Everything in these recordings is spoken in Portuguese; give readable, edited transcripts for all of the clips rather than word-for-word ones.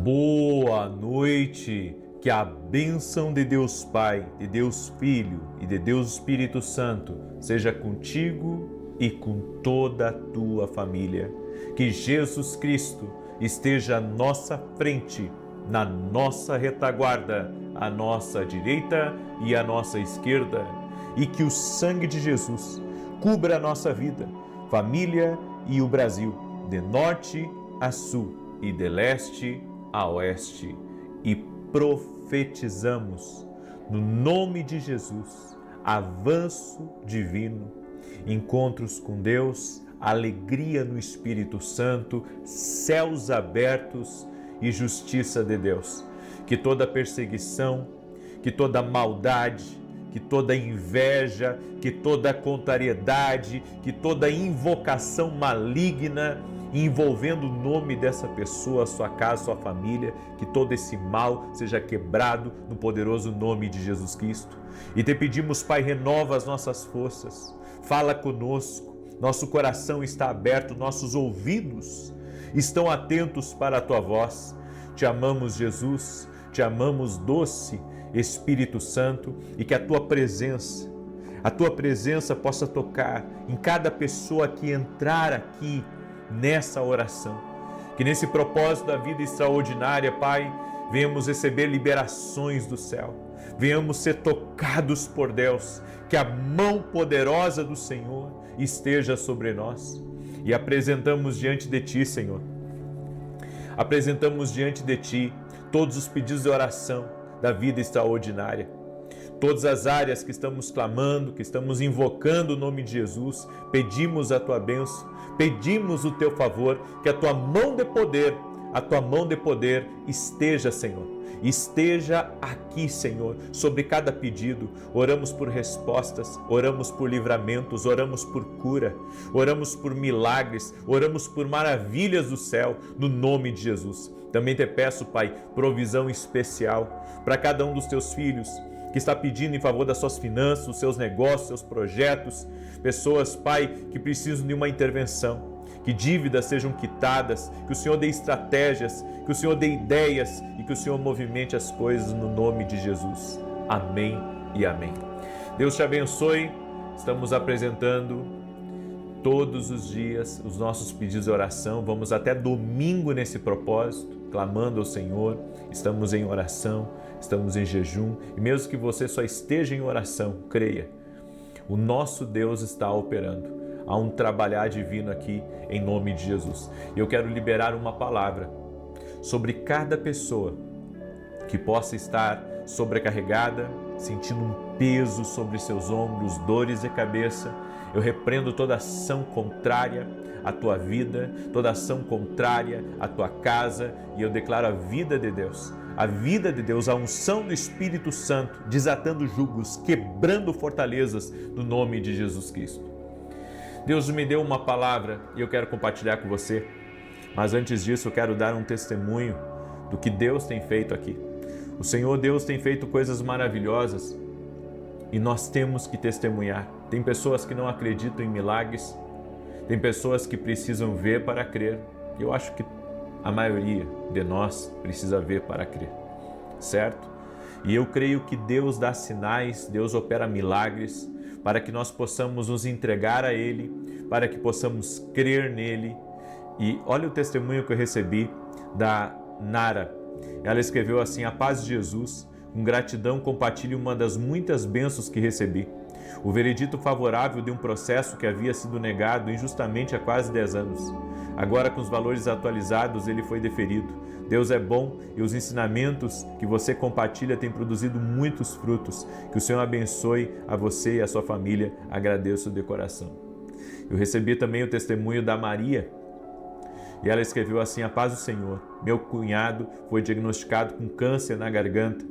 Boa noite, que a bênção de Deus Pai, de Deus Filho e de Deus Espírito Santo seja contigo e com toda a tua família. Que Jesus Cristo esteja à nossa frente, na nossa retaguarda, à nossa direita e à nossa esquerda, e que o sangue de Jesus cubra a nossa vida, família e o Brasil, de norte a sul e de leste a oeste, e profetizamos no nome de Jesus avanço divino, encontros com Deus, alegria no Espírito Santo, céus abertos e justiça de Deus. Que toda perseguição, que toda maldade, que toda inveja, que toda contrariedade, que toda invocação maligna envolvendo o nome dessa pessoa, sua casa, sua família, que todo esse mal seja quebrado no poderoso nome de Jesus Cristo. E te pedimos, Pai, renova as nossas forças, fala conosco, nosso coração está aberto, nossos ouvidos estão atentos para a tua voz. Te amamos, Jesus, te amamos, doce Espírito Santo, e que a tua presença possa tocar em cada pessoa que entrar aqui nessa oração. Que nesse propósito da vida extraordinária, Pai, venhamos receber liberações do céu, venhamos ser tocados por Deus, que a mão poderosa do Senhor esteja sobre nós. E apresentamos diante de Ti, Senhor, apresentamos diante de Ti todos os pedidos de oração da vida extraordinária, todas as áreas que estamos clamando, que estamos invocando o nome de Jesus. Pedimos a tua bênção, pedimos o teu favor, que a tua mão de poder esteja, Senhor, esteja aqui, Senhor, sobre cada pedido. Oramos por respostas, oramos por livramentos, oramos por cura, oramos por milagres, oramos por maravilhas do céu, no nome de Jesus. Também te peço, Pai, provisão especial para cada um dos teus filhos que está pedindo em favor das suas finanças, dos seus negócios, seus projetos, pessoas, Pai, que precisam de uma intervenção, que dívidas sejam quitadas, que o Senhor dê estratégias, que o Senhor dê ideias e que o Senhor movimente as coisas no nome de Jesus. Amém e amém. Deus te abençoe. Estamos apresentando todos os dias os nossos pedidos de oração. Vamos até domingo nesse propósito, clamando ao Senhor. Estamos em oração, estamos em jejum, e mesmo que você só esteja em oração, creia, o nosso Deus está operando. Há um trabalhar divino aqui em nome de Jesus. E eu quero liberar uma palavra sobre cada pessoa que possa estar sobrecarregada, sentindo um peso sobre seus ombros, dores de cabeça. Eu repreendo toda ação contrária à tua vida, toda ação contrária à tua casa, e eu declaro a vida de Deus, a unção do Espírito Santo, desatando jugos, quebrando fortalezas no nome de Jesus Cristo. Deus me deu uma palavra e eu quero compartilhar com você, mas antes disso eu quero dar um testemunho do que Deus tem feito aqui. O Senhor Deus tem feito coisas maravilhosas e nós temos que testemunhar. Tem pessoas que não acreditam em milagres, tem pessoas que precisam ver para crer. Eu acho que a maioria de nós precisa ver para crer, certo? E eu creio que Deus dá sinais, Deus opera milagres, para que nós possamos nos entregar a Ele, para que possamos crer nele. E olha o testemunho que eu recebi da Nara. Ela escreveu assim: a paz de Jesus, com gratidão compartilho uma das muitas bênçãos que recebi. O veredito favorável de um processo que havia sido negado injustamente há quase 10 anos. Agora, com os valores atualizados, ele foi deferido. Deus é bom e os ensinamentos que você compartilha têm produzido muitos frutos. Que o Senhor abençoe a você e a sua família. Agradeço de coração. Eu recebi também o testemunho da Maria. E ela escreveu assim: a paz do Senhor. Meu cunhado foi diagnosticado com câncer na garganta,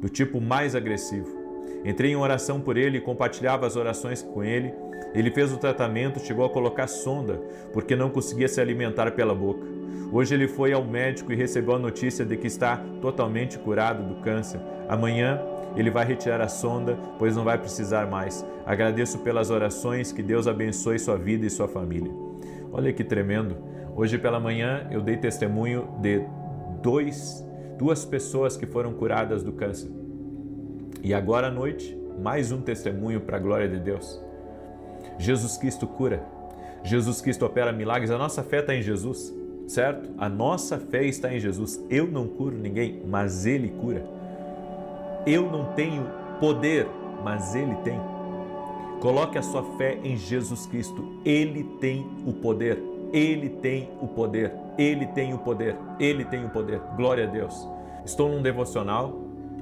do tipo mais agressivo. Entrei em oração por ele e compartilhava as orações com ele. Ele fez o tratamento, chegou a colocar sonda, porque não conseguia se alimentar pela boca. Hoje ele foi ao médico e recebeu a notícia de que está totalmente curado do câncer. Amanhã ele vai retirar a sonda, pois não vai precisar mais. Agradeço pelas orações, que Deus abençoe sua vida e sua família. Olha que tremendo. Hoje pela manhã eu dei testemunho de duas pessoas que foram curadas do câncer. E agora à noite, mais um testemunho para a glória de Deus. Jesus Cristo cura. Jesus Cristo opera milagres. A nossa fé está em Jesus, certo? A nossa fé está em Jesus. Eu não curo ninguém, mas Ele cura. Eu não tenho poder, mas Ele tem. Coloque a sua fé em Jesus Cristo. Ele tem o poder. Ele tem o poder. Ele tem o poder. Ele tem o poder. Glória a Deus. Estou num devocional.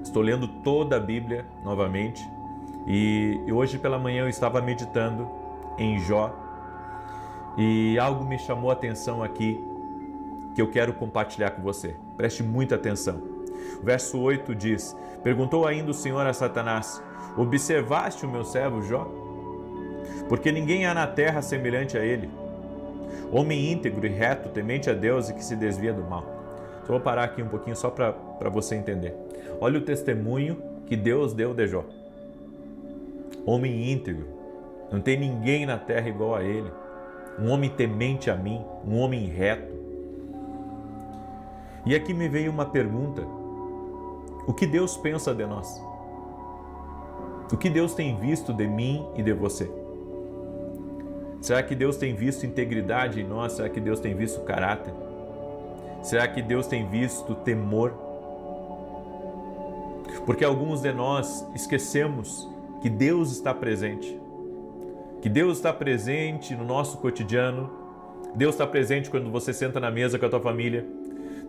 Estou lendo toda a Bíblia novamente. E hoje pela manhã eu estava meditando em Jó. E algo me chamou a atenção aqui que eu quero compartilhar com você. Preste muita atenção. O verso 8 diz: perguntou ainda o Senhor a Satanás: observaste o meu servo Jó? Porque ninguém há na terra semelhante a ele, homem íntegro e reto, temente a Deus e que se desvia do mal. Então vou parar aqui um pouquinho só para você entender. Olha o testemunho que Deus deu de Jó. Homem íntegro, não tem ninguém na terra igual a ele. Um homem temente a mim, um homem reto. E aqui me veio uma pergunta: o que Deus pensa de nós? O que Deus tem visto de mim e de você? Será que Deus tem visto integridade em nós? Será que Deus tem visto caráter? Será que Deus tem visto temor? Porque alguns de nós esquecemos que Deus está presente. Que Deus está presente no nosso cotidiano. Deus está presente quando você senta na mesa com a tua família.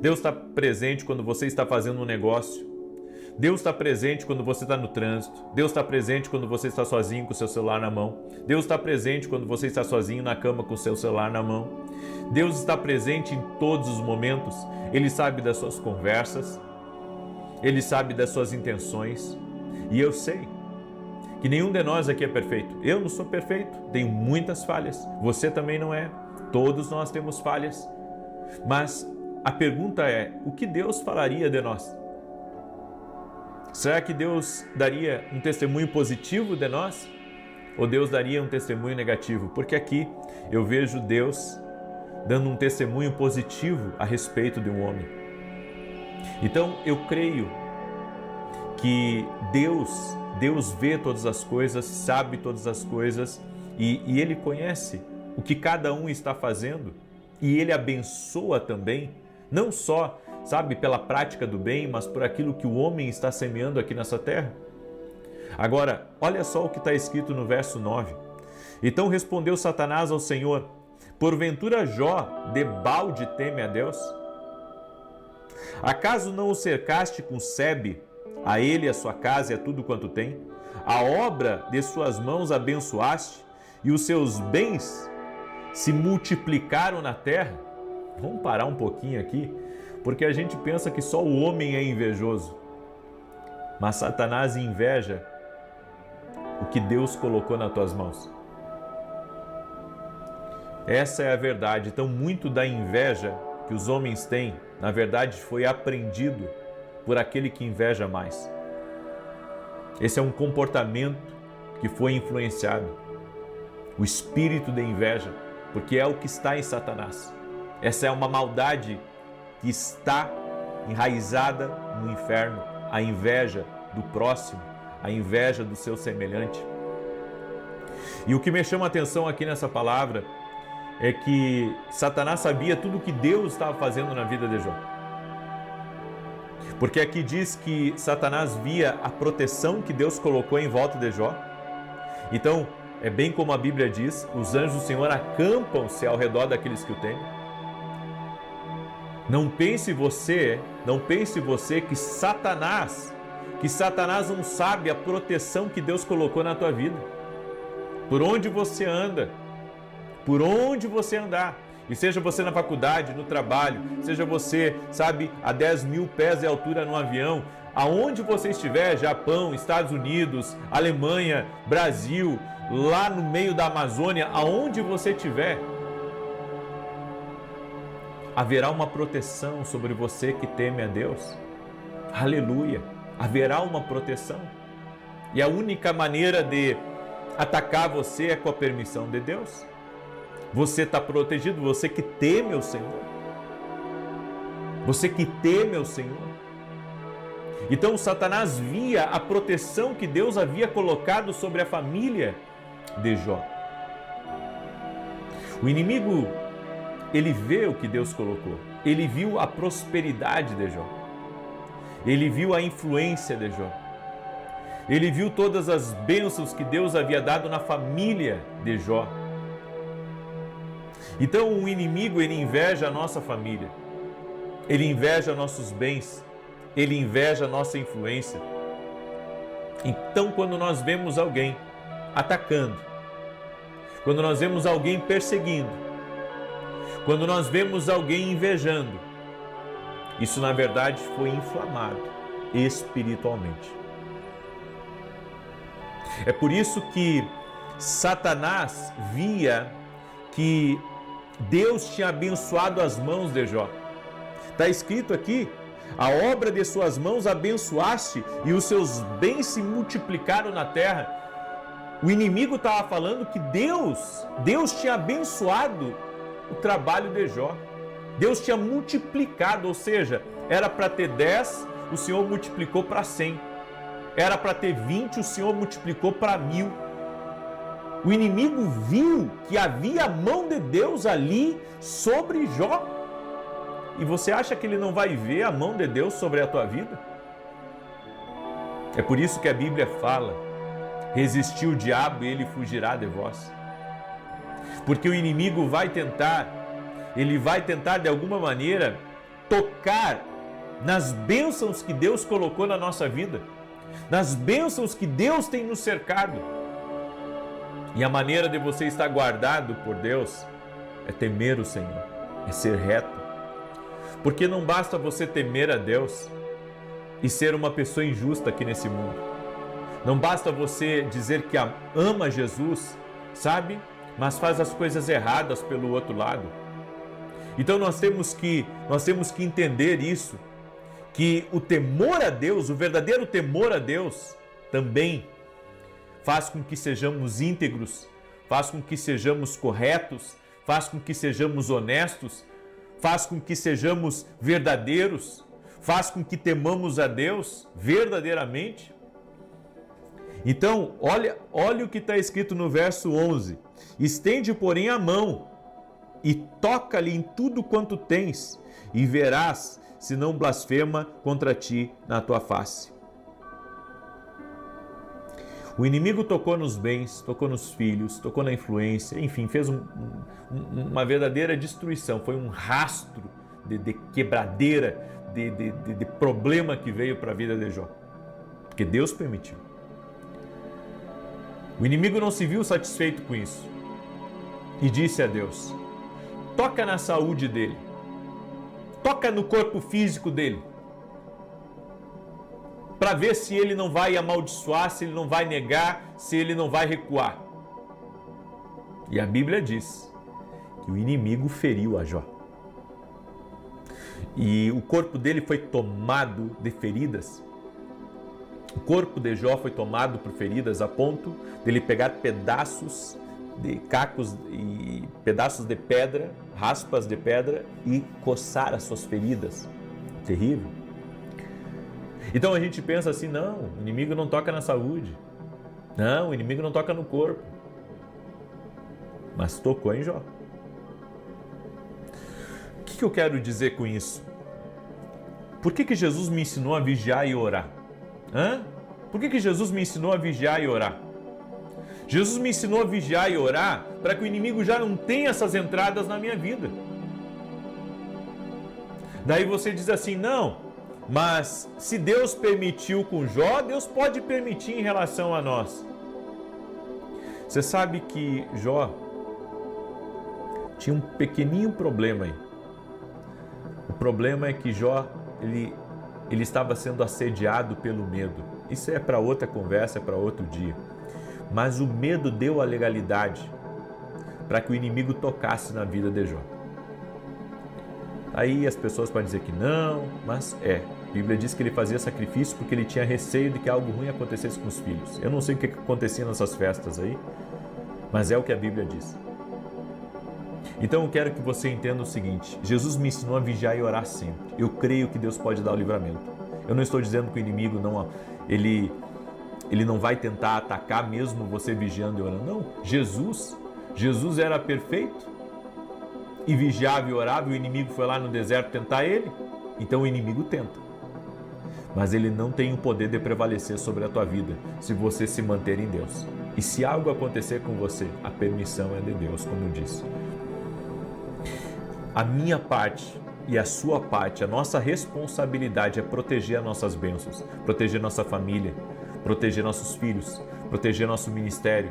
Deus está presente quando você está fazendo um negócio. Deus está presente quando você está no trânsito. Deus está presente quando você está sozinho com o seu celular na mão. Deus está presente quando você está sozinho na cama com o seu celular na mão. Deus está presente em todos os momentos. Ele sabe das suas conversas. Ele sabe das suas intenções. E eu sei que nenhum de nós aqui é perfeito. Eu não sou perfeito, tenho muitas falhas. Você também não é. Todos nós temos falhas. Mas a pergunta é: o que Deus falaria de nós? Será que Deus daria um testemunho positivo de nós? Ou Deus daria um testemunho negativo? Porque aqui eu vejo Deus dando um testemunho positivo a respeito de um homem. Então eu creio que Deus vê todas as coisas, sabe todas as coisas e Ele conhece o que cada um está fazendo e Ele abençoa também, não só, sabe, pela prática do bem, mas por aquilo que o homem está semeando aqui nessa terra. Agora, olha só o que está escrito no verso 9. Então respondeu Satanás ao Senhor: porventura Jó debalde teme a Deus? Acaso não o cercaste com sebe, a ele, a sua casa e a tudo quanto tem? A obra de suas mãos abençoaste, e os seus bens se multiplicaram na terra? Vamos parar um pouquinho aqui, porque a gente pensa que só o homem é invejoso. Mas Satanás inveja o que Deus colocou nas tuas mãos. Essa é a verdade. Então, muito da inveja que os homens têm, na verdade, foi aprendido por aquele que inveja mais. Esse é um comportamento que foi influenciado. O espírito de inveja, porque é o que está em Satanás. Essa é uma maldade que está enraizada no inferno, a inveja do próximo, a inveja do seu semelhante. E o que me chama a atenção aqui nessa palavra é que Satanás sabia tudo o que Deus estava fazendo na vida de Jó. Porque aqui diz que Satanás via a proteção que Deus colocou em volta de Jó. Então, é bem como a Bíblia diz, os anjos do Senhor acampam-se ao redor daqueles que o temem. Não pense você que Satanás não sabe a proteção que Deus colocou na tua vida. Por onde você anda, por onde você andar, e seja você na faculdade, no trabalho, seja você, sabe, a 10 mil pés de altura no avião, aonde você estiver, Japão, Estados Unidos, Alemanha, Brasil, lá no meio da Amazônia, aonde você estiver, haverá uma proteção sobre você que teme a Deus. Aleluia! Haverá uma proteção. E a única maneira de atacar você é com a permissão de Deus. Você está protegido, você que teme o Senhor. Você que teme ao Senhor. Então Satanás via a proteção que Deus havia colocado sobre a família de Jó. O inimigo, ele vê o que Deus colocou. Ele viu a prosperidade de Jó. Ele viu a influência de Jó. Ele viu todas as bênçãos que Deus havia dado na família de Jó. Então o inimigo, ele inveja a nossa família. Ele inveja nossos bens. Ele inveja a nossa influência. Então quando nós vemos alguém atacando, quando nós vemos alguém perseguindo, quando nós vemos alguém invejando, isso na verdade foi inflamado espiritualmente. É por isso que Satanás via que Deus tinha abençoado as mãos de Jó. Está escrito aqui: a obra de suas mãos abençoaste e os seus bens se multiplicaram na terra. O inimigo estava falando que Deus tinha abençoado o trabalho de Jó. Deus tinha multiplicado, ou seja, era para ter 10, o Senhor multiplicou para 100. Era para ter 20, o Senhor multiplicou para 1000. O inimigo viu que havia a mão de Deus ali sobre Jó. E você acha que ele não vai ver a mão de Deus sobre a tua vida? É por isso que a Bíblia fala: resistir o diabo e ele fugirá de vós. Porque o inimigo vai tentar de alguma maneira tocar nas bênçãos que Deus colocou na nossa vida, nas bênçãos que Deus tem nos cercado. E a maneira de você estar guardado por Deus é temer o Senhor, é ser reto. Porque não basta você temer a Deus e ser uma pessoa injusta aqui nesse mundo. Não basta você dizer que ama Jesus, sabe? Mas faz as coisas erradas pelo outro lado. Então nós temos que entender isso, que o temor a Deus, o verdadeiro temor a Deus, também faz com que sejamos íntegros, faz com que sejamos corretos, faz com que sejamos honestos, faz com que sejamos verdadeiros, faz com que temamos a Deus verdadeiramente. Então, olha o que está escrito no verso 11. Estende, porém, a mão e toca-lhe em tudo quanto tens, e verás se não blasfema contra ti na tua face. O inimigo tocou nos bens, tocou nos filhos, tocou na influência, enfim, fez uma verdadeira destruição. Foi um rastro de quebradeira, de problema que veio para a vida de Jó, porque Deus permitiu. O inimigo não se viu satisfeito com isso e disse a Deus: toca na saúde dele, toca no corpo físico dele, para ver se ele não vai amaldiçoar, se ele não vai negar, se ele não vai recuar. E a Bíblia diz que o inimigo feriu a Jó. E o corpo dele foi tomado de feridas. O corpo de Jó foi tomado por feridas a ponto de ele pegar pedaços de cacos e pedaços de pedra, raspas de pedra, e coçar as suas feridas. Terrível. Então a gente pensa assim: não, o inimigo não toca na saúde. Não, o inimigo não toca no corpo. Mas tocou em Jó. O que eu quero dizer com isso? Por que Jesus me ensinou a vigiar e orar? Por que Jesus me ensinou a vigiar e orar? Jesus me ensinou a vigiar e orar para que o inimigo já não tenha essas entradas na minha vida. Daí você diz assim: não, mas se Deus permitiu com Jó, Deus pode permitir em relação a nós. Você sabe que Jó tinha um pequenininho problema aí. O problema é que Jó, ele estava sendo assediado pelo medo. Isso é para outra conversa, é para outro dia. Mas o medo deu a legalidade para que o inimigo tocasse na vida de Jó. Aí as pessoas podem dizer que não, mas a Bíblia diz que ele fazia sacrifício porque ele tinha receio de que algo ruim acontecesse com os filhos. Eu não sei o que acontecia nessas festas aí, mas é o que a Bíblia diz. Então eu quero que você entenda o seguinte: Jesus me ensinou a vigiar e orar sempre. Eu creio que Deus pode dar o livramento. Eu não estou dizendo que o inimigo ele não vai tentar atacar mesmo você vigiando e orando. Não, Jesus era perfeito e vigiava e orava, e o inimigo foi lá no deserto tentar ele. Então o inimigo tenta, mas ele não tem o poder de prevalecer sobre a tua vida se você se manter em Deus. E se algo acontecer com você, a permissão é de Deus, como eu disse. A minha parte e a sua parte, a nossa responsabilidade é proteger as nossas bênçãos, proteger nossa família, proteger nossos filhos, proteger nosso ministério,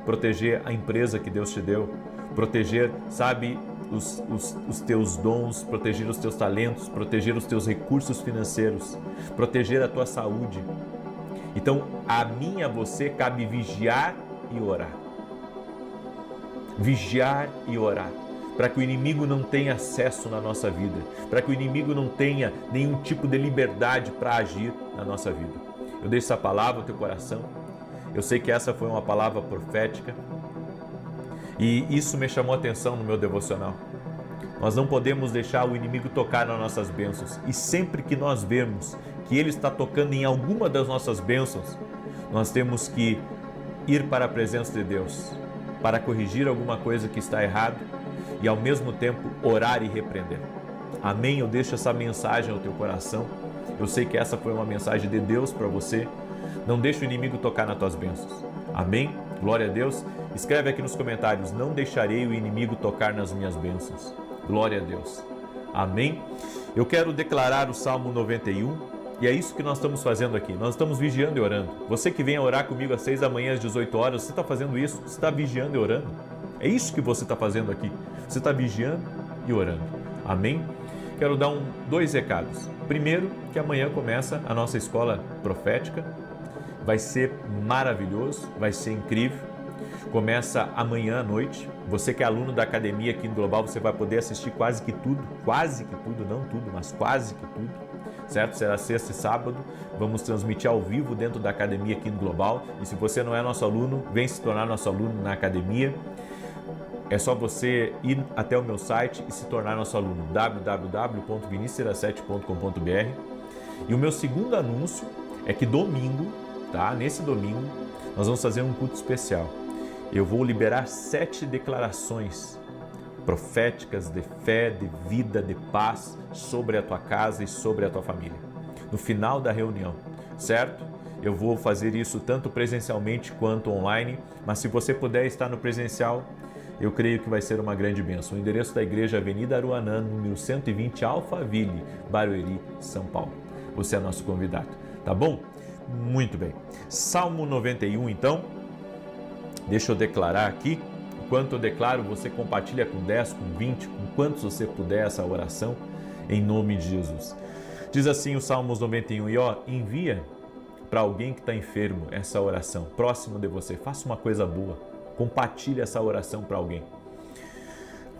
proteger a empresa que Deus te deu, proteger, sabe, os teus dons, proteger os teus talentos, proteger os teus recursos financeiros, proteger a tua saúde. Então, a mim e a você cabe vigiar e orar. Vigiar e orar, para que o inimigo não tenha acesso na nossa vida, para que o inimigo não tenha nenhum tipo de liberdade para agir na nossa vida. Eu deixo essa palavra no teu coração. Eu sei que essa foi uma palavra profética e isso me chamou a atenção no meu devocional. Nós não podemos deixar o inimigo tocar nas nossas bênçãos, e sempre que nós vemos que ele está tocando em alguma das nossas bênçãos, nós temos que ir para a presença de Deus para corrigir alguma coisa que está errado e ao mesmo tempo orar e repreender. Amém? Eu deixo essa mensagem ao teu coração. Eu sei que essa foi uma mensagem de Deus para você. Não deixe o inimigo tocar nas tuas bênçãos. Amém? Glória a Deus. Escreve aqui nos comentários: não deixarei o inimigo tocar nas minhas bênçãos. Glória a Deus. Amém? Eu quero declarar o Salmo 91 e é isso que nós estamos fazendo aqui. Nós estamos vigiando e orando. Você que vem orar comigo às 6 da manhã, às 18 horas, você está fazendo isso? Você está vigiando e orando? É isso que você está fazendo aqui. Você está vigiando e orando. Amém? Quero dar dois recados. Primeiro, que amanhã começa a nossa escola profética. Vai ser maravilhoso, vai ser incrível. Começa amanhã à noite. Você que é aluno da academia aqui no Global, você vai poder assistir quase que tudo, não tudo, mas quase que tudo, certo? Será sexta e sábado. Vamos transmitir ao vivo dentro da academia aqui no Global. E se você não é nosso aluno, vem se tornar nosso aluno na academia. É só você ir até o meu site e se tornar nosso aluno, www.vinicius07.com.br. E o meu segundo anúncio é que domingo, tá? Nesse domingo, nós vamos fazer um culto especial. Eu vou liberar 7 declarações proféticas de fé, de vida, de paz sobre a tua casa e sobre a tua família. No final da reunião, certo? Eu vou fazer isso tanto presencialmente quanto online, mas se você puder estar no presencial, eu creio que vai ser uma grande bênção. O endereço da igreja é Avenida Aruanã, número 120, Alphaville, Barueri, São Paulo. Você é nosso convidado, tá bom? Muito bem. Salmo 91, então. Deixa eu declarar aqui. Enquanto eu declaro, você compartilha com 10, com 20, com quantos você puder essa oração, em nome de Jesus. Diz assim o Salmos 91, e envia para alguém que está enfermo essa oração, próximo de você. Faça uma coisa boa. Compartilhe essa oração para alguém.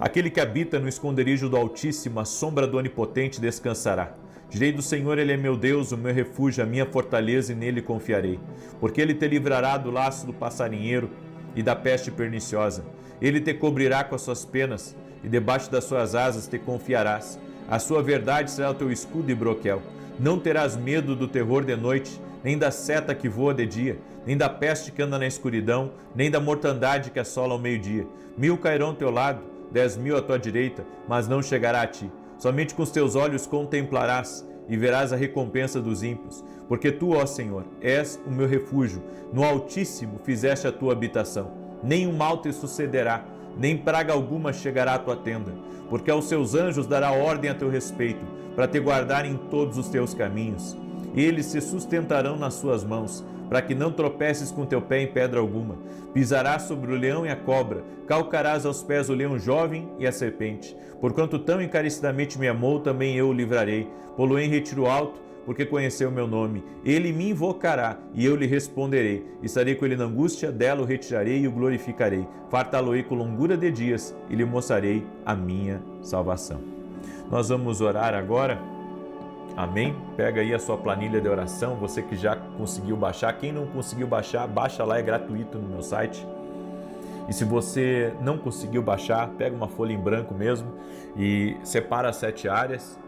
Aquele que habita no esconderijo do Altíssimo, a sombra do Onipotente descansará. Direi do Senhor, Ele é meu Deus, o meu refúgio, a minha fortaleza, e nele confiarei. Porque Ele te livrará do laço do passarinheiro e da peste perniciosa. Ele te cobrirá com as suas penas, e debaixo das suas asas te confiarás. A sua verdade será o teu escudo e broquel. Não terás medo do terror de noite, nem da seta que voa de dia, nem da peste que anda na escuridão, nem da mortandade que assola ao meio-dia. 1000 cairão ao teu lado, 10.000 à tua direita, mas não chegará a ti. Somente com os teus olhos contemplarás e verás a recompensa dos ímpios. Porque tu, ó Senhor, és o meu refúgio, no Altíssimo fizeste a tua habitação. Nenhum mal te sucederá, nem praga alguma chegará à tua tenda. Porque aos seus anjos dará ordem a teu respeito, para te guardar em todos os teus caminhos. Eles se sustentarão nas suas mãos, para que não tropeces com teu pé em pedra alguma. Pisarás sobre o leão e a cobra, calcarás aos pés o leão jovem e a serpente. Porquanto tão encarecidamente me amou, também eu o livrarei. Pô-lo-ei em retiro alto, porque conheceu o meu nome. Ele me invocará, e eu lhe responderei. Estarei com ele na angústia, dela o retirarei e o glorificarei. Fartá-lo-ei com longura de dias, e lhe mostrarei a minha salvação. Nós vamos orar agora. Amém? Pega aí a sua planilha de oração, você que já conseguiu baixar. Quem não conseguiu baixar, baixa lá, é gratuito no meu site. E se você não conseguiu baixar, pega uma folha em branco mesmo e separa as 7 áreas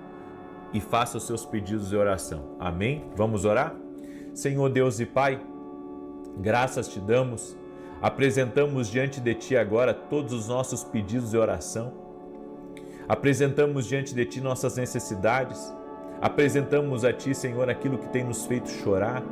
e faça os seus pedidos de oração. Amém? Vamos orar? Senhor Deus e Pai, graças te damos, apresentamos diante de Ti agora todos os nossos pedidos de oração, apresentamos diante de Ti nossas necessidades, apresentamos a Ti, Senhor, aquilo que tem nos feito chorar,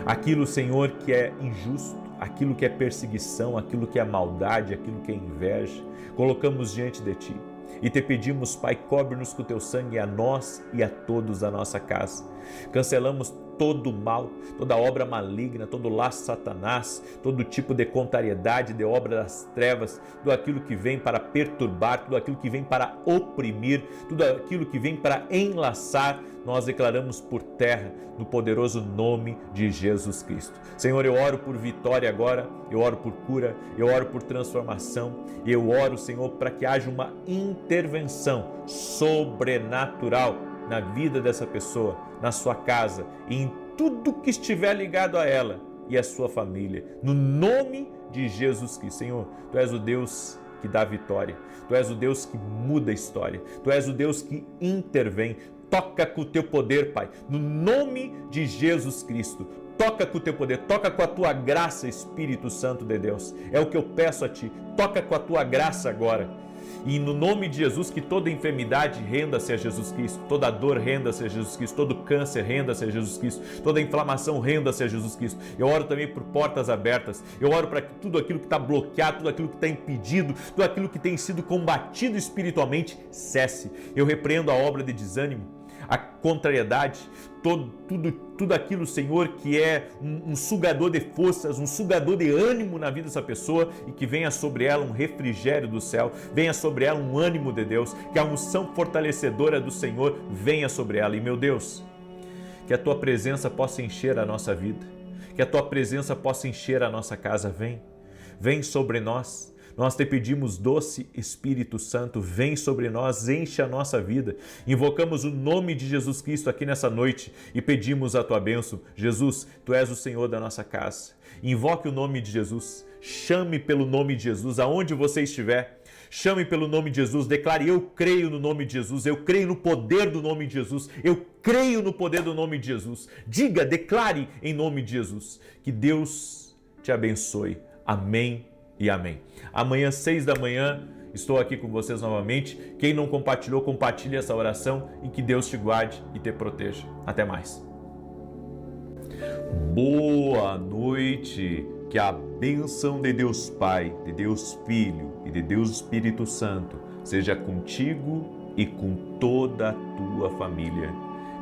aquilo, Senhor, que é injusto, aquilo que é perseguição, aquilo que é maldade, aquilo que é inveja, colocamos diante de Ti. E te pedimos, Pai, cobre-nos com o Teu sangue a nós e a todos da nossa casa. Cancelamos todo o mal, toda obra maligna, todo laço de Satanás, todo tipo de contrariedade, de obra das trevas, tudo aquilo que vem para perturbar, tudo aquilo que vem para oprimir, tudo aquilo que vem para enlaçar, nós declaramos por terra, no poderoso nome de Jesus Cristo. Senhor, eu oro por vitória agora, eu oro por cura, eu oro por transformação, e eu oro, Senhor, para que haja uma intervenção sobrenatural na vida dessa pessoa, na sua casa e em tudo que estiver ligado a ela e a sua família. No nome de Jesus Cristo. Senhor, Tu és o Deus que dá vitória. Tu és o Deus que muda a história. Tu és o Deus que intervém. Toca com o Teu poder, Pai. No nome de Jesus Cristo. Toca com o Teu poder, toca com a Tua graça, Espírito Santo de Deus. É o que eu peço a Ti. Toca com a Tua graça agora. E no nome de Jesus, que toda enfermidade renda-se a Jesus Cristo, toda dor renda-se a Jesus Cristo, todo câncer renda-se a Jesus Cristo, toda inflamação renda-se a Jesus Cristo. Eu oro também por portas abertas, eu oro para que tudo aquilo que está bloqueado, tudo aquilo que está impedido, tudo aquilo que tem sido combatido espiritualmente, cesse. Eu repreendo a obra de desânimo, a contrariedade, tudo aquilo, Senhor, que é um sugador de forças, um sugador de ânimo na vida dessa pessoa, e que venha sobre ela um refrigério do céu, venha sobre ela um ânimo de Deus, que a unção fortalecedora do Senhor venha sobre ela. E, meu Deus, que a Tua presença possa encher a nossa vida, que a Tua presença possa encher a nossa casa. Vem sobre nós. Nós te pedimos, doce Espírito Santo, vem sobre nós, enche a nossa vida. Invocamos o nome de Jesus Cristo aqui nessa noite e pedimos a Tua bênção. Jesus, Tu és o Senhor da nossa casa. Invoque o nome de Jesus, chame pelo nome de Jesus, aonde você estiver. Chame pelo nome de Jesus, declare: eu creio no nome de Jesus, eu creio no poder do nome de Jesus, eu creio no poder do nome de Jesus. Diga, declare em nome de Jesus. Que Deus te abençoe. Amém e amém. Amanhã, 6 da manhã, estou aqui com vocês novamente. Quem não compartilhou, compartilhe essa oração, e que Deus te guarde e te proteja. Até mais. Boa noite. Que a bênção de Deus Pai, de Deus Filho e de Deus Espírito Santo seja contigo e com toda a tua família.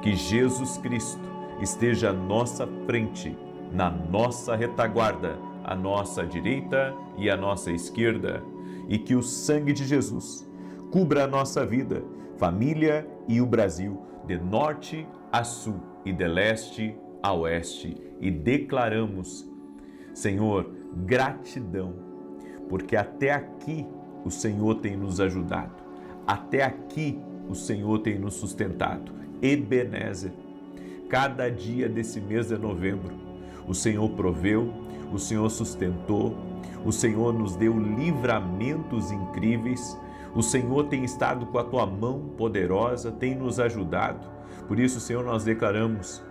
Que Jesus Cristo esteja à nossa frente, na nossa retaguarda, à nossa direita e à nossa esquerda, e que o sangue de Jesus cubra a nossa vida, família e o Brasil, de norte a sul e de leste a oeste. E declaramos, Senhor, gratidão, porque até aqui o Senhor tem nos ajudado, até aqui o Senhor tem nos sustentado. Ebenezer, cada dia desse mês de novembro, o Senhor proveu, o Senhor sustentou, o Senhor nos deu livramentos incríveis, o Senhor tem estado com a Tua mão poderosa, tem nos ajudado. Por isso, Senhor, nós declaramos,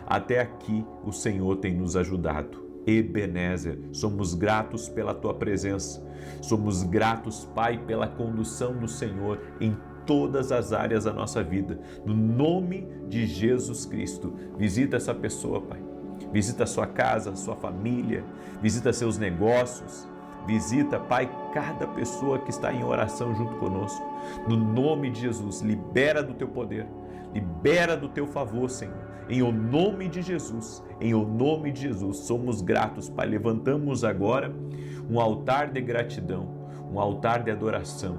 até aqui o Senhor tem nos ajudado. Ebenezer, somos gratos pela Tua presença, somos gratos, Pai, pela condução do Senhor em todas as áreas da nossa vida. No nome de Jesus Cristo, visita essa pessoa, Pai. Visita a sua casa, a sua família, visita seus negócios, visita, Pai, cada pessoa que está em oração junto conosco. No nome de Jesus, libera do Teu poder, libera do Teu favor, Senhor. Em o nome de Jesus, em o nome de Jesus, somos gratos, Pai. Levantamos agora um altar de gratidão, um altar de adoração,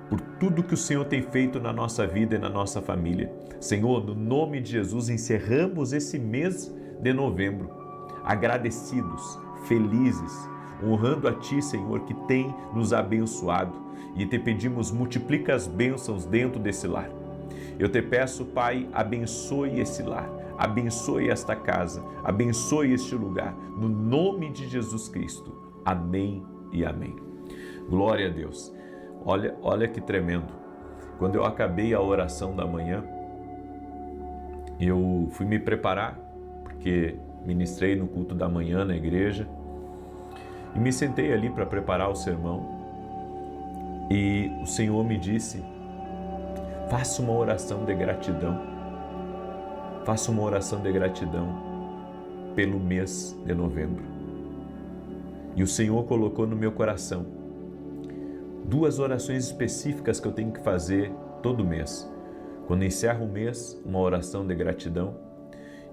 por tudo que o Senhor tem feito na nossa vida e na nossa família. Senhor, no nome de Jesus, encerramos esse mês de novembro, agradecidos, felizes, honrando a Ti, Senhor, que tem nos abençoado, e te pedimos, multiplica as bênçãos dentro desse lar. Eu te peço, Pai, abençoe esse lar, abençoe esta casa, abençoe este lugar, no nome de Jesus Cristo. Amém e amém. Glória a Deus. Olha que tremendo. Quando eu acabei a oração da manhã, eu fui me preparar, porque ministrei no culto da manhã na igreja, e me sentei ali para preparar o sermão, e o Senhor me disse: faça uma oração de gratidão, faça uma oração de gratidão pelo mês de novembro. E o Senhor colocou no meu coração 2 orações específicas que eu tenho que fazer todo mês. Quando encerro o mês, uma oração de gratidão,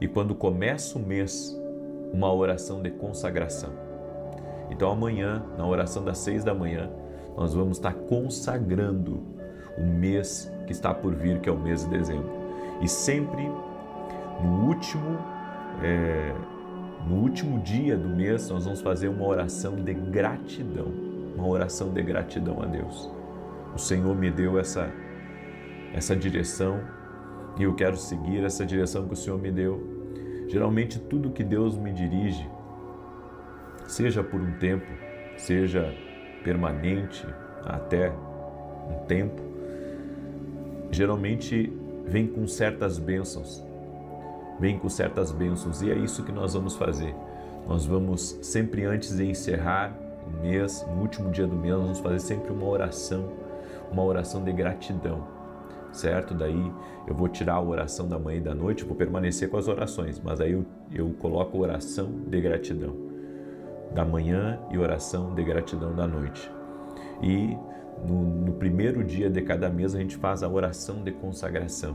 e quando começa o mês, uma oração de consagração. Então amanhã, na oração das 6 da manhã, nós vamos estar consagrando o mês que está por vir, que é o mês de dezembro. E sempre no último dia do mês, nós vamos fazer uma oração de gratidão, uma oração de gratidão a Deus. O Senhor me deu essa direção e eu quero seguir essa direção que o Senhor me deu. Geralmente tudo que Deus me dirige, seja por um tempo, seja permanente até um tempo, geralmente vem com certas bênçãos, e é isso que nós vamos fazer. Nós vamos sempre, antes de encerrar o mês, no último dia do mês, nós vamos fazer sempre uma oração de gratidão, certo? Daí eu vou tirar a oração da manhã e da noite, vou permanecer com as orações, mas aí eu coloco oração de gratidão da manhã e oração de gratidão da noite. E no primeiro dia de cada mês a gente faz a oração de consagração.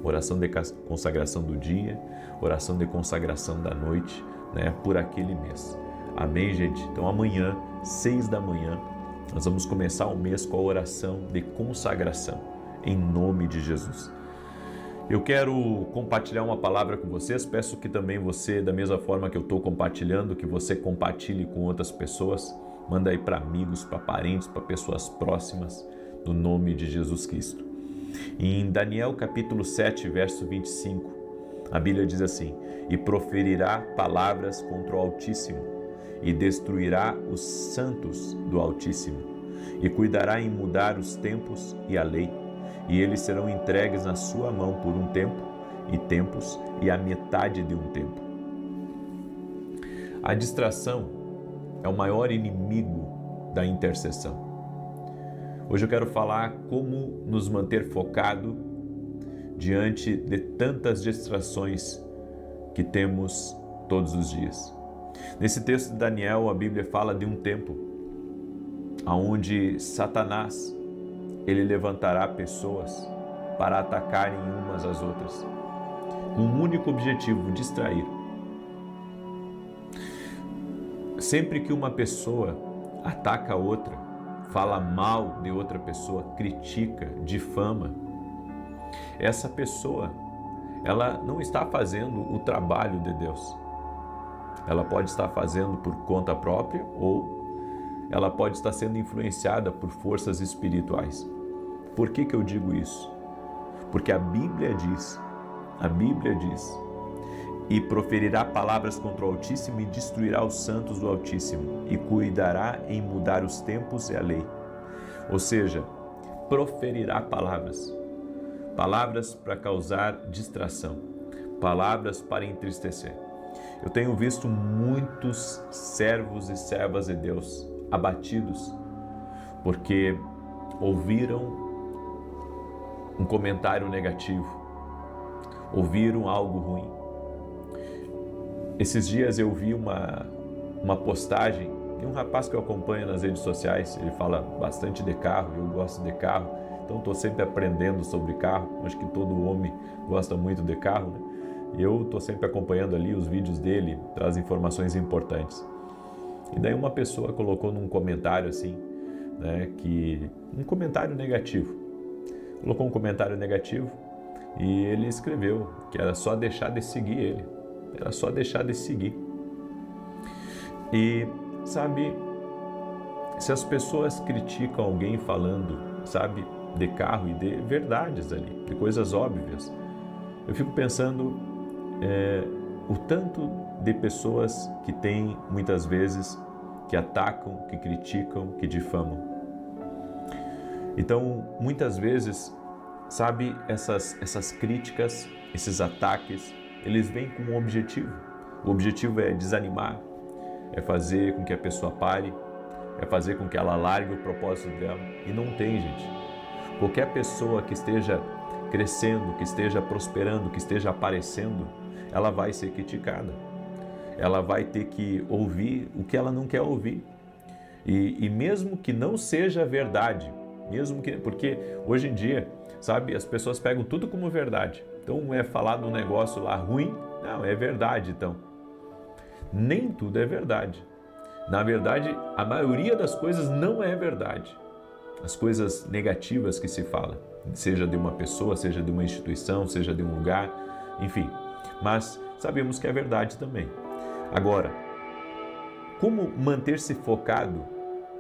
Oração de consagração do dia, oração de consagração da noite, né, por aquele mês. Amém, gente? Então amanhã, 6 da manhã, nós vamos começar o mês com a oração de consagração, em nome de Jesus. Eu quero compartilhar uma palavra com vocês, peço que também você, da mesma forma que eu estou compartilhando, que você compartilhe com outras pessoas, manda aí para amigos, para parentes, para pessoas próximas, no nome de Jesus Cristo. Em Daniel capítulo 7, verso 25, a Bíblia diz assim: e proferirá palavras contra o Altíssimo, e destruirá os santos do Altíssimo, e cuidará em mudar os tempos e a lei, e eles serão entregues na sua mão por um tempo, e tempos, e a metade de um tempo. A distração é o maior inimigo da intercessão. Hoje eu quero falar como nos manter focado diante de tantas distrações que temos todos os dias. Nesse texto de Daniel, a Bíblia fala de um tempo onde Satanás ele levantará pessoas para atacarem umas às outras, com um único objetivo: distrair. Sempre que uma pessoa ataca a outra, fala mal de outra pessoa, critica, difama, essa pessoa, ela não está fazendo o trabalho de Deus. Ela pode estar fazendo por conta própria ou ela pode estar sendo influenciada por forças espirituais. Por que eu digo isso? Porque a Bíblia diz, e proferirá palavras contra o Altíssimo e destruirá os santos do Altíssimo e cuidará em mudar os tempos e a lei. Ou seja, proferirá palavras para causar distração, palavras para entristecer. Eu tenho visto muitos servos e servas de Deus abatidos porque ouviram um comentário negativo, ouviram algo ruim. Esses dias eu vi uma postagem de um rapaz que eu acompanho nas redes sociais. Ele fala bastante de carro, eu gosto de carro, então estou sempre aprendendo sobre carro. Acho que todo homem gosta muito de carro, né? E eu estou sempre acompanhando ali os vídeos dele, traz informações importantes. E daí uma pessoa colocou num comentário assim, né, um comentário negativo. Colocou um comentário negativo e ele escreveu que era só deixar de seguir ele. Era só deixar de seguir. E, sabe, se as pessoas criticam alguém falando, sabe, de carro e de verdades ali, de coisas óbvias, eu fico pensando o tanto de pessoas que têm, muitas vezes, que atacam, que criticam, que difamam. Então, muitas vezes, sabe, essas críticas, esses ataques, eles vêm com um objetivo. O objetivo é desanimar, é fazer com que a pessoa pare, é fazer com que ela largue o propósito dela. E não tem, gente. Qualquer pessoa que esteja crescendo, que esteja prosperando, que esteja aparecendo, ela vai ser criticada. Ela vai ter que ouvir o que ela não quer ouvir. E mesmo que não seja verdade, porque hoje em dia, sabe, as pessoas pegam tudo como verdade. Então é falado um negócio lá ruim, não, é verdade então. Nem tudo é verdade. Na verdade, a maioria das coisas não é verdade. As coisas negativas que se fala, seja de uma pessoa, seja de uma instituição, seja de um lugar, enfim. Mas sabemos que é verdade também. Agora, como manter-se focado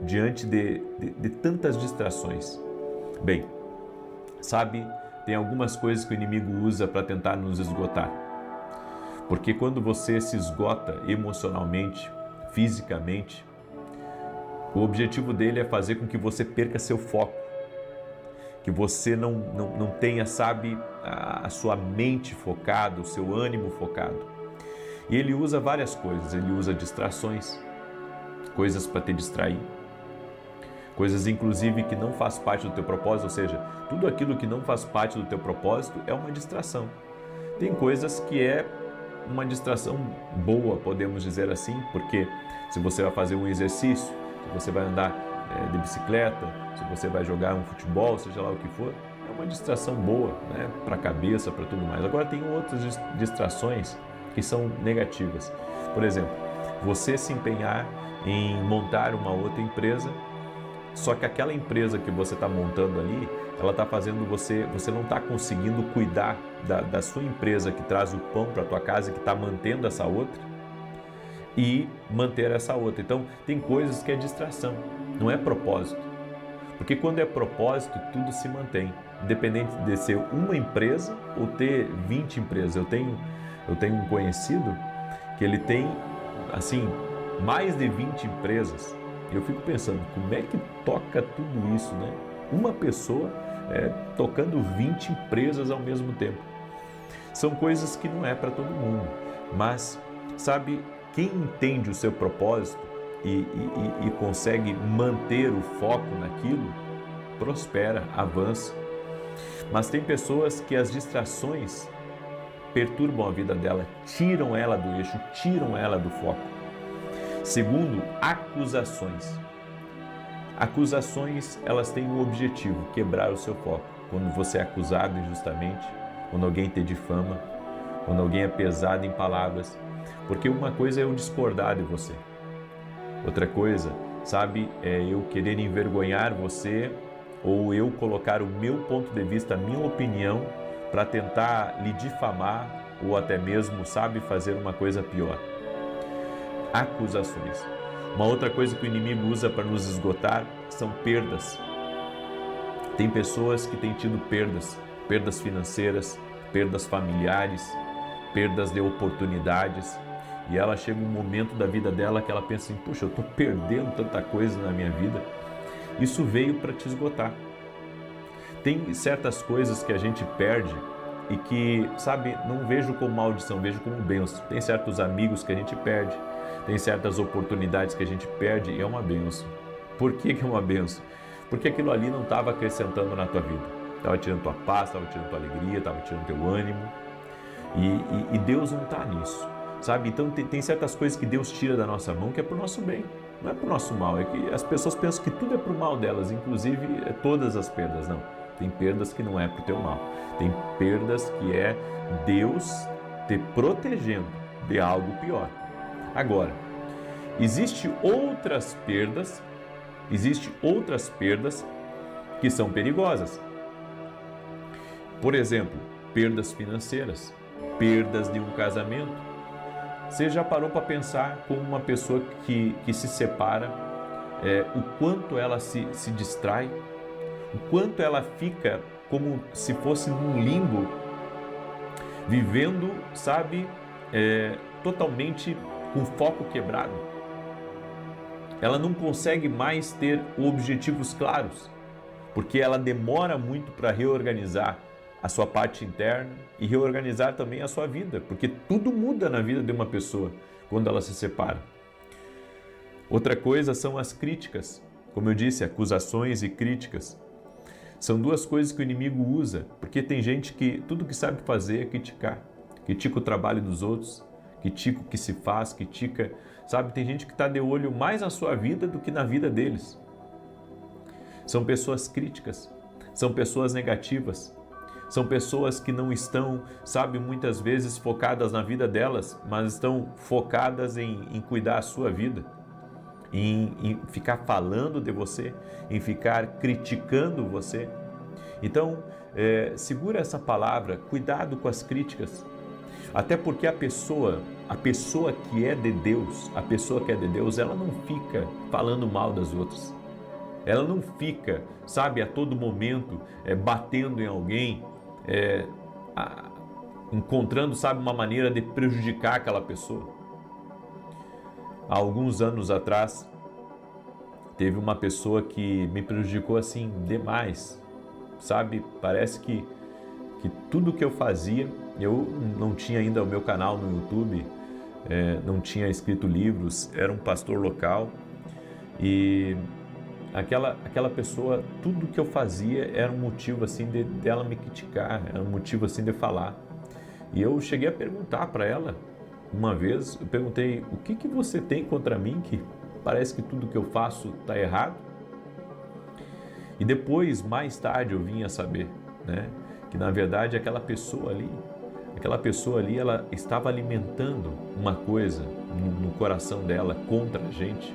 diante de tantas distrações? Bem, sabe, tem algumas coisas que o inimigo usa para tentar nos esgotar. Porque quando você se esgota emocionalmente, fisicamente, o objetivo dele é fazer com que você perca seu foco, que você não tenha, sabe, a sua mente focada, o seu ânimo focado. E ele usa várias coisas, ele usa distrações, coisas para te distrair, coisas inclusive que não faz parte do teu propósito, ou seja, tudo aquilo que não faz parte do teu propósito é uma distração. Tem coisas que é uma distração boa, podemos dizer assim, porque se você vai fazer um exercício, se você vai andar de bicicleta, se você vai jogar um futebol, seja lá o que for, é uma distração boa, né, para a cabeça, para tudo mais. Agora tem outras distrações que são negativas. Por exemplo, você se empenhar em montar uma outra empresa, só que aquela empresa que você está montando ali, ela está fazendo você não está conseguindo cuidar da sua empresa que traz o pão para a tua casa e que está mantendo essa outra e manter essa outra. Então, tem coisas que é distração, não é propósito. Porque quando é propósito, tudo se mantém, independente de ser uma empresa ou ter 20 empresas. Eu tenho um conhecido que ele tem, assim, mais de 20 empresas. E eu fico pensando, como é que toca tudo isso, né? Uma pessoa tocando 20 empresas ao mesmo tempo. São coisas que não é para todo mundo, mas, sabe, quem entende o seu propósito e consegue manter o foco naquilo, prospera, avança. Mas tem pessoas que as distrações perturbam a vida dela, tiram ela do eixo, tiram ela do foco. Segundo, acusações. Acusações, elas têm o objetivo, quebrar o seu foco. Quando você é acusado injustamente, quando alguém te difama, quando alguém é pesado em palavras. Porque uma coisa é eu discordar de você. Outra coisa, sabe, é eu querer envergonhar você ou eu colocar o meu ponto de vista, a minha opinião, para tentar lhe difamar ou até mesmo, sabe, fazer uma coisa pior. Acusações. Uma outra coisa que o inimigo usa para nos esgotar são perdas. Tem pessoas que têm tido perdas financeiras, perdas familiares, perdas de oportunidades, e ela chega um momento da vida dela que ela pensa assim, puxa, eu estou perdendo tanta coisa na minha vida. Isso veio para te esgotar. Tem certas coisas que a gente perde e que, sabe, não vejo como maldição, vejo como bênção. Tem certos amigos que a gente perde, tem certas oportunidades que a gente perde e é uma bênção. Por que é uma bênção? Porque aquilo ali não estava acrescentando na tua vida. Estava tirando tua paz, estava tirando tua alegria, estava tirando teu ânimo. E Deus não está nisso, sabe? Então tem certas coisas que Deus tira da nossa mão que é para o nosso bem, não é para o nosso mal. É que as pessoas pensam que tudo é para o mal delas, inclusive todas as perdas. Não, tem perdas que não é para o teu mal. Tem perdas que é Deus te protegendo de algo pior. Agora, existem outras perdas que são perigosas. Por exemplo, perdas financeiras, perdas de um casamento. Você já parou para pensar como uma pessoa que se separa, o quanto ela se distrai, o quanto ela fica como se fosse num limbo, vivendo, sabe, totalmente com foco quebrado. ela não consegue mais ter objetivos claros, porque ela demora muito para reorganizar a sua parte interna e reorganizar também a sua vida, porque tudo muda na vida de uma pessoa quando ela se separa. Outra coisa são as críticas, como eu disse, acusações e críticas. São duas coisas que o inimigo usa, porque tem gente que tudo que sabe fazer é criticar. Critica o trabalho dos outros, critica o que se faz, critica, sabe? Tem gente que está de olho mais na sua vida do que na vida deles. São pessoas críticas, são pessoas negativas, são pessoas que não estão, sabe, muitas vezes focadas na vida delas, mas estão focadas em cuidar a sua vida, em ficar falando de você, em ficar criticando você. Então, segura essa palavra, cuidado com as críticas, até porque a pessoa que é de Deus, ela não fica falando mal das outras, ela não fica, sabe, a todo momento batendo em alguém, encontrando, sabe, uma maneira de prejudicar aquela pessoa. Há alguns anos atrás, teve uma pessoa que me prejudicou assim demais, sabe? Parece que tudo que eu fazia, eu não tinha ainda o meu canal no YouTube, não tinha escrito livros, era um pastor local e aquela pessoa, tudo que eu fazia era um motivo assim dela me criticar, era um motivo assim de falar. E eu cheguei a perguntar para ela uma vez, eu perguntei: o que você tem contra mim que parece que tudo que eu faço está errado? E depois, mais tarde, eu vim a saber, né, que na verdade aquela pessoa ali, ela estava alimentando uma coisa no coração dela contra a gente,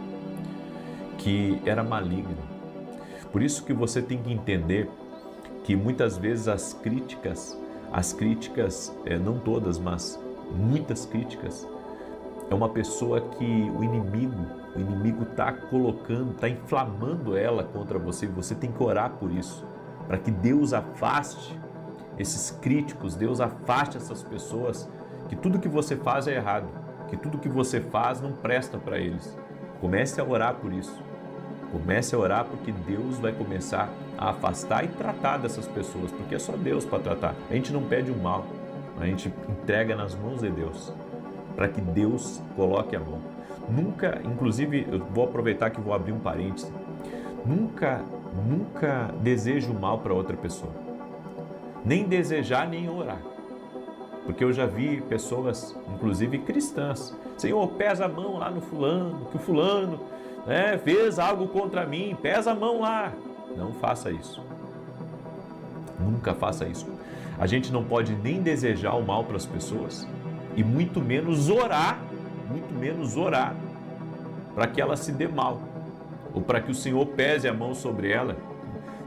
que era maligno. Por isso que você tem que entender que muitas vezes as críticas, não todas, mas muitas críticas, é uma pessoa que o inimigo está colocando, está inflamando ela contra você. Você tem que orar por isso, para que Deus afaste esses críticos, Deus afaste essas pessoas, que tudo que você faz é errado, que tudo que você faz não presta para eles. Comece a orar por isso. Comece a orar, porque Deus vai começar a afastar e tratar dessas pessoas, porque é só Deus para tratar. A gente não pede o mal, a gente entrega nas mãos de Deus, para que Deus coloque a mão. Nunca, inclusive, eu vou aproveitar que vou abrir um parêntese, nunca deseje o mal para outra pessoa, nem desejar, nem orar. Porque eu já vi pessoas, inclusive cristãs: Senhor, pesa a mão lá no fulano, que o fulano fez algo contra mim, pesa a mão lá. Não faça isso. Nunca faça isso. A gente não pode nem desejar o mal para as pessoas e muito menos orar para que ela se dê mal, ou para que o Senhor pese a mão sobre ela.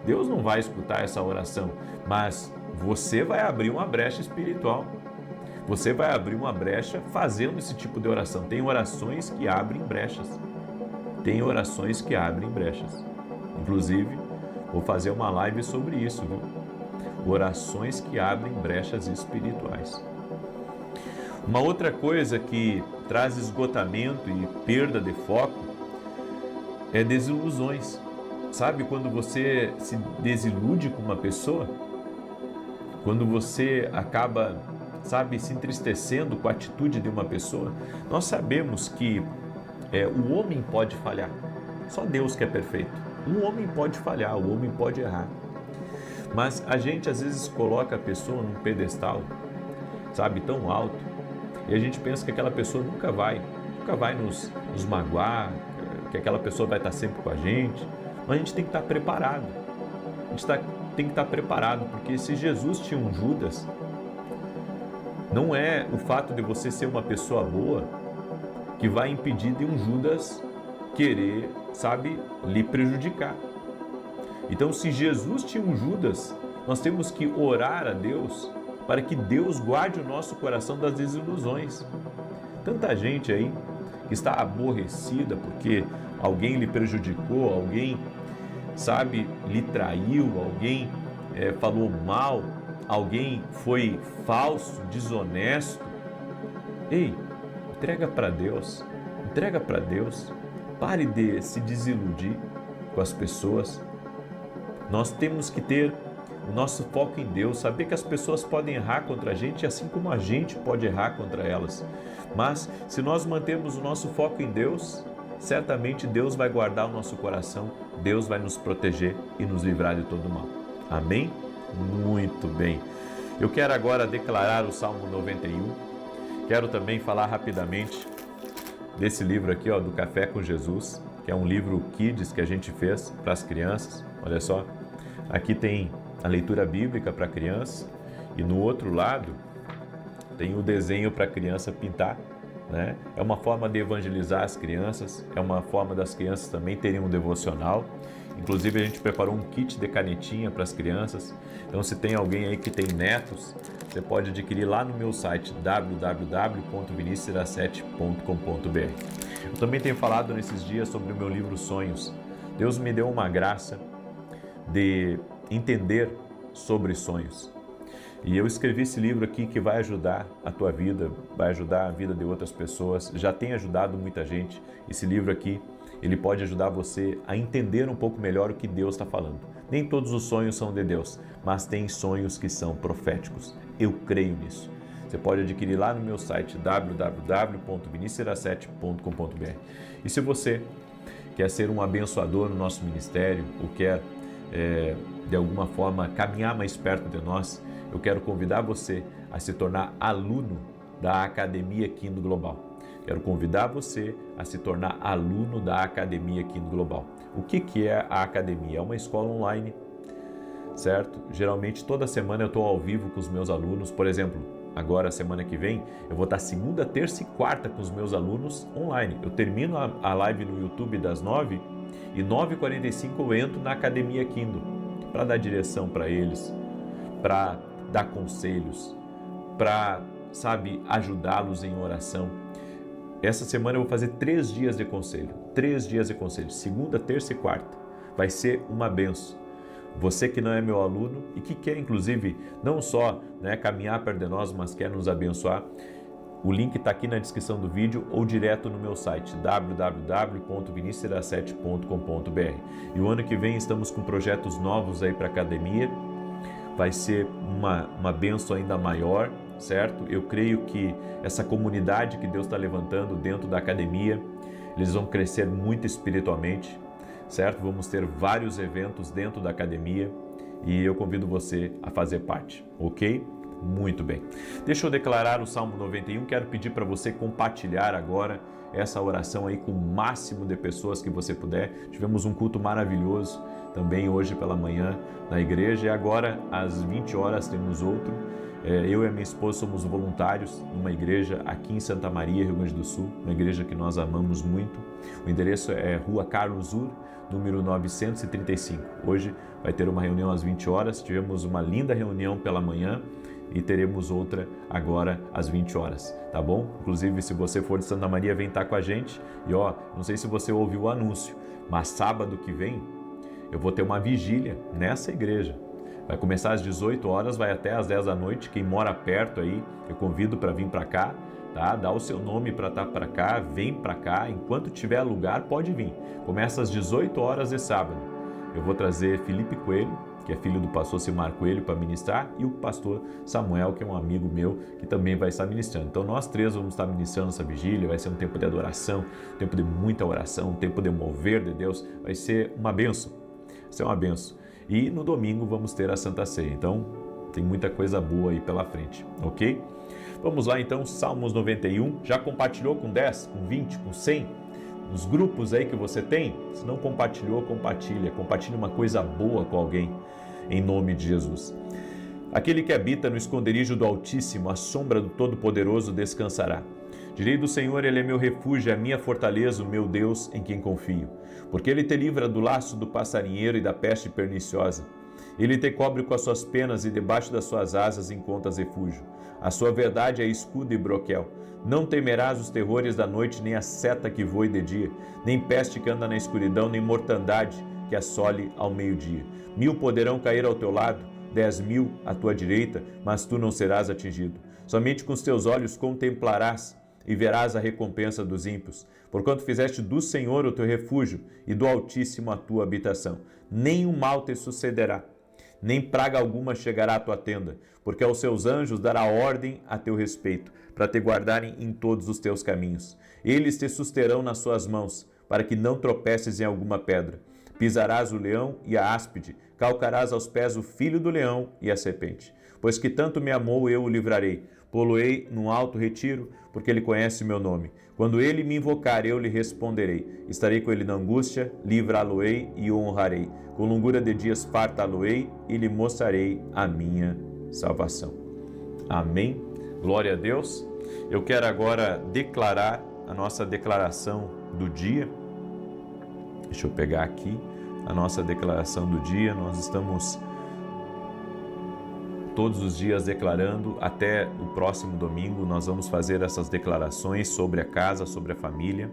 Deus não vai escutar essa oração, mas você vai abrir uma brecha espiritual. Você vai abrir uma brecha fazendo esse tipo de oração. Tem orações que abrem brechas. Inclusive, vou fazer uma live sobre isso, viu? Orações que abrem brechas espirituais. Uma outra coisa que traz esgotamento e perda de foco é desilusões. Sabe, quando você se desilude com uma pessoa, quando você acaba, sabe, se entristecendo com a atitude de uma pessoa, nós sabemos que o homem pode falhar, só Deus que é perfeito. O homem pode falhar, o homem pode errar, mas a gente às vezes coloca a pessoa num pedestal, sabe, tão alto, e a gente pensa que aquela pessoa nunca vai nos magoar, que aquela pessoa vai estar sempre com a gente. Mas a gente tem que estar preparado, tem que estar preparado, porque se Jesus tinha um Judas, não é o fato de você ser uma pessoa boa que vai impedir de um Judas querer, sabe, lhe prejudicar. Então, se Jesus tinha um Judas, nós temos que orar a Deus para que Deus guarde o nosso coração das desilusões. Tanta gente aí que está aborrecida porque alguém lhe prejudicou, alguém, sabe, lhe traiu, alguém falou mal, alguém foi falso, desonesto. Ei, entrega para Deus, Pare de se desiludir com as pessoas. Nós temos que ter o nosso foco em Deus, saber que as pessoas podem errar contra a gente, assim como a gente pode errar contra elas. Mas se nós mantemos o nosso foco em Deus, certamente Deus vai guardar o nosso coração, Deus vai nos proteger e nos livrar de todo mal. Amém? Muito bem. Eu quero agora declarar o Salmo 91. Quero também falar rapidamente desse livro aqui, do Café com Jesus, que é um livro Kids que a gente fez para as crianças. Olha só, aqui tem a leitura bíblica para criança e no outro lado tem o desenho para a criança pintar, né? É uma forma de evangelizar as crianças, é uma forma das crianças também terem um devocional. Inclusive a gente preparou um kit de canetinha para as crianças. Então se tem alguém aí que tem netos, você pode adquirir lá no meu site www.vinicius17.com.br. Eu também tenho falado nesses dias sobre o meu livro Sonhos. Deus me deu uma graça de entender sobre sonhos. E eu escrevi esse livro aqui que vai ajudar a tua vida, vai ajudar a vida de outras pessoas. Já tem ajudado muita gente. Esse livro aqui, ele pode ajudar você a entender um pouco melhor o que Deus está falando. Nem todos os sonhos são de Deus, mas tem sonhos que são proféticos. Eu creio nisso. Você pode adquirir lá no meu site www.vinicius17.com.br. E se você quer ser um abençoador no nosso ministério, ou quer de alguma forma caminhar mais perto de nós, eu quero convidar você a se tornar aluno da Academia Quindo Global. Quero convidar você a se tornar aluno da Academia Quindo Global. O que é a Academia? É uma escola online, certo? Geralmente toda semana eu estou ao vivo com os meus alunos. Por exemplo, agora semana que vem eu vou estar segunda, terça e quarta com os meus alunos online. Eu termino a live no YouTube das 9 e 9h45 eu entro na Academia Quindo para dar direção para eles, para dar conselhos, para, ajudá-los em oração. Essa semana eu vou fazer 3 dias de conselho, segunda, terça e quarta. Vai ser uma benção. Você que não é meu aluno e que quer, inclusive, não só caminhar perto de nós, mas quer nos abençoar, o link está aqui na descrição do vídeo ou direto no meu site www.vinicius17.com.br. E o ano que vem estamos com projetos novos aí para a academia. Vai ser uma bênção ainda maior, certo? Eu creio que essa comunidade que Deus está levantando dentro da academia, eles vão crescer muito espiritualmente, certo? Vamos ter vários eventos dentro da academia e eu convido você a fazer parte, ok? Muito bem. Deixa eu declarar o Salmo 91, quero pedir para você compartilhar agora essa oração aí com o máximo de pessoas que você puder. Tivemos um culto maravilhoso também hoje pela manhã na igreja e agora às 20 horas temos outro. Eu e a minha esposa somos voluntários numa igreja aqui em Santa Maria, Rio Grande do Sul, uma igreja que nós amamos muito. O endereço é Rua Carlos Ur, número 935. Hoje vai ter uma reunião às 20 horas, tivemos uma linda reunião pela manhã e teremos outra agora às 20 horas, tá bom? Inclusive, se você for de Santa Maria, vem estar com a gente. E não sei se você ouviu o anúncio, mas sábado que vem eu vou ter uma vigília nessa igreja. Vai começar às 18 horas, vai até às 10 da noite. Quem mora perto aí, eu convido para vir para cá, tá? Dá o seu nome para estar para cá, vem para cá. Enquanto tiver lugar, pode vir. Começa às 18 horas de sábado. Eu vou trazer Felipe Coelho, que é filho do pastor Simar Coelho, para ministrar, e o pastor Samuel, que é um amigo meu, que também vai estar ministrando. Então nós três vamos estar ministrando essa vigília, vai ser um tempo de adoração, um tempo de muita oração, um tempo de mover de Deus, vai ser uma bênção, vai ser uma bênção. E no domingo vamos ter a Santa Ceia, então tem muita coisa boa aí pela frente, ok? Vamos lá então, Salmos 91, já compartilhou com 10, com 20, com 100? Nos grupos aí que você tem? Se não compartilhou, compartilhe uma coisa boa com alguém, em nome de Jesus. Aquele que habita no esconderijo do Altíssimo, à sombra do Todo-Poderoso descansará. Direi do Senhor, Ele é meu refúgio, a minha fortaleza, o meu Deus em quem confio. Porque Ele te livra do laço do passarinheiro e da peste perniciosa. Ele te cobre com as suas penas e debaixo das suas asas encontras refúgio. A sua verdade é escudo e broquel. Não temerás os terrores da noite, nem a seta que voe de dia, nem peste que anda na escuridão, nem mortandade que assole ao meio-dia. 1000 poderão cair ao teu lado, 10.000 à tua direita, mas tu não serás atingido. Somente com os teus olhos contemplarás e verás a recompensa dos ímpios. Porquanto fizeste do Senhor o teu refúgio e do Altíssimo a tua habitação. Nenhum mal te sucederá, nem praga alguma chegará à tua tenda, porque aos seus anjos dará ordem a teu respeito, para te guardarem em todos os teus caminhos. Eles te susterão nas suas mãos, para que não tropeces em alguma pedra. Pisarás o leão e a áspide, calcarás aos pés o filho do leão e a serpente. Pois que tanto me amou, eu o livrarei. Pô-lo-ei num alto retiro, porque ele conhece o meu nome. Quando ele me invocar, eu lhe responderei. Estarei com ele na angústia, livrá-lo-ei e o honrarei. Com longura de dias fartá-lo-ei e lhe mostrarei a minha salvação. Amém. Glória a Deus. Eu quero agora declarar a nossa declaração do dia. Deixa eu pegar aqui a nossa declaração do dia. Nós estamos todos os dias declarando, até o próximo domingo nós vamos fazer essas declarações sobre a casa, sobre a família,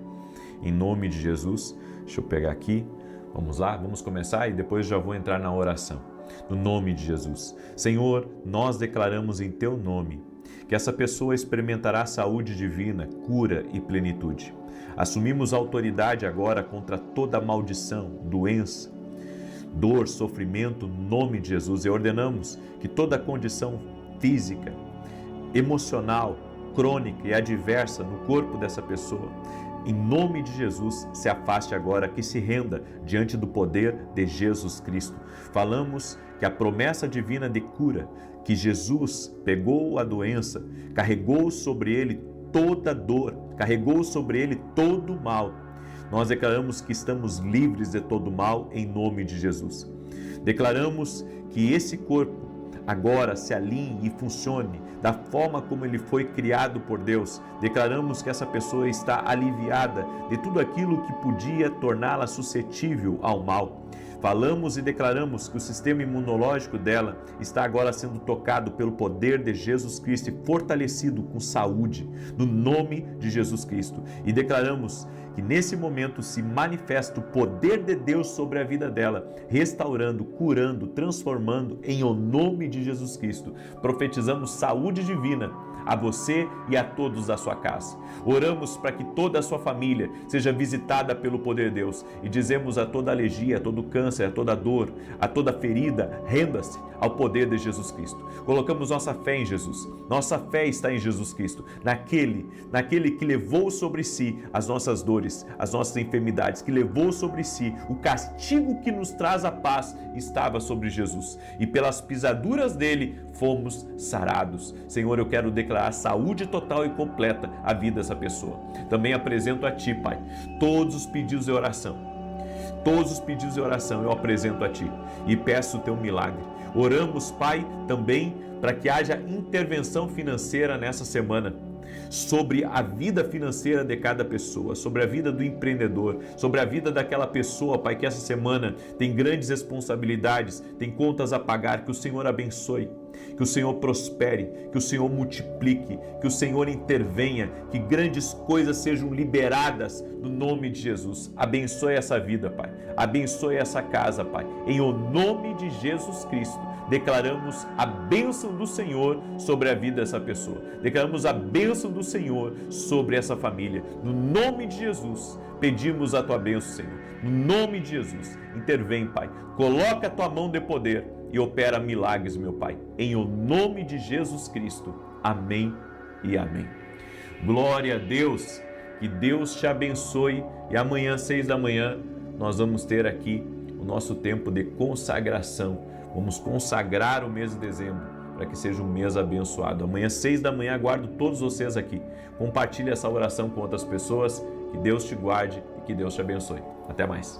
em nome de Jesus. Deixa eu pegar aqui, vamos lá, vamos começar e depois já vou entrar na oração. No nome de Jesus. Senhor, nós declaramos em Teu nome que essa pessoa experimentará saúde divina, cura e plenitude. Assumimos autoridade agora contra toda maldição, doença, dor, sofrimento, no nome de Jesus, e ordenamos que toda condição física, emocional, crônica e adversa no corpo dessa pessoa, em nome de Jesus, se afaste agora, que se renda diante do poder de Jesus Cristo. Falamos que a promessa divina de cura, que Jesus pegou a doença, carregou sobre ele toda dor, carregou sobre ele todo o mal. Nós declaramos que estamos livres de todo mal em nome de Jesus. Declaramos que esse corpo agora se alinhe e funcione da forma como ele foi criado por Deus. Declaramos que essa pessoa está aliviada de tudo aquilo que podia torná-la suscetível ao mal. Falamos e declaramos que o sistema imunológico dela está agora sendo tocado pelo poder de Jesus Cristo e fortalecido com saúde, no nome de Jesus Cristo. E declaramos que nesse momento se manifesta o poder de Deus sobre a vida dela, restaurando, curando, transformando em o nome de Jesus Cristo. Profetizamos saúde divina a você e a todos da sua casa. Oramos para que toda a sua família seja visitada pelo poder de Deus e dizemos a toda alergia, a todo câncer, a toda dor, a toda ferida, renda-se ao poder de Jesus Cristo. Colocamos nossa fé em Jesus. Nossa fé está em Jesus Cristo, naquele que levou sobre si as nossas dores, as nossas enfermidades, que levou sobre si o castigo que nos traz a paz, estava sobre Jesus. E pelas pisaduras dele fomos sarados. Senhor, eu quero declarar saúde total e completa à vida dessa pessoa. Também apresento a Ti, Pai, todos os pedidos de oração. Todos os pedidos de oração eu apresento a Ti e peço o Teu milagre. Oramos, Pai, também para que haja intervenção financeira nessa semana, sobre a vida financeira de cada pessoa, sobre a vida do empreendedor, sobre a vida daquela pessoa, Pai, que essa semana tem grandes responsabilidades, tem contas a pagar. Que o Senhor abençoe, que o Senhor prospere, que o Senhor multiplique, que o Senhor intervenha, que grandes coisas sejam liberadas no nome de Jesus. Abençoe essa vida, Pai, abençoe essa casa, Pai, em o nome de Jesus Cristo. Declaramos a bênção do Senhor sobre a vida dessa pessoa. Declaramos a bênção do Senhor sobre essa família. No nome de Jesus, pedimos a Tua bênção, Senhor. No nome de Jesus, intervém, Pai. Coloca a Tua mão de poder e opera milagres, meu Pai. Em o nome de Jesus Cristo. Amém e amém. Glória a Deus. Que Deus te abençoe. E amanhã, 6 da manhã, nós vamos ter aqui o nosso tempo de consagração. Vamos consagrar o mês de dezembro para que seja um mês abençoado. Amanhã, 6 da manhã, aguardo todos vocês aqui. Compartilhe essa oração com outras pessoas. Que Deus te guarde e que Deus te abençoe. Até mais.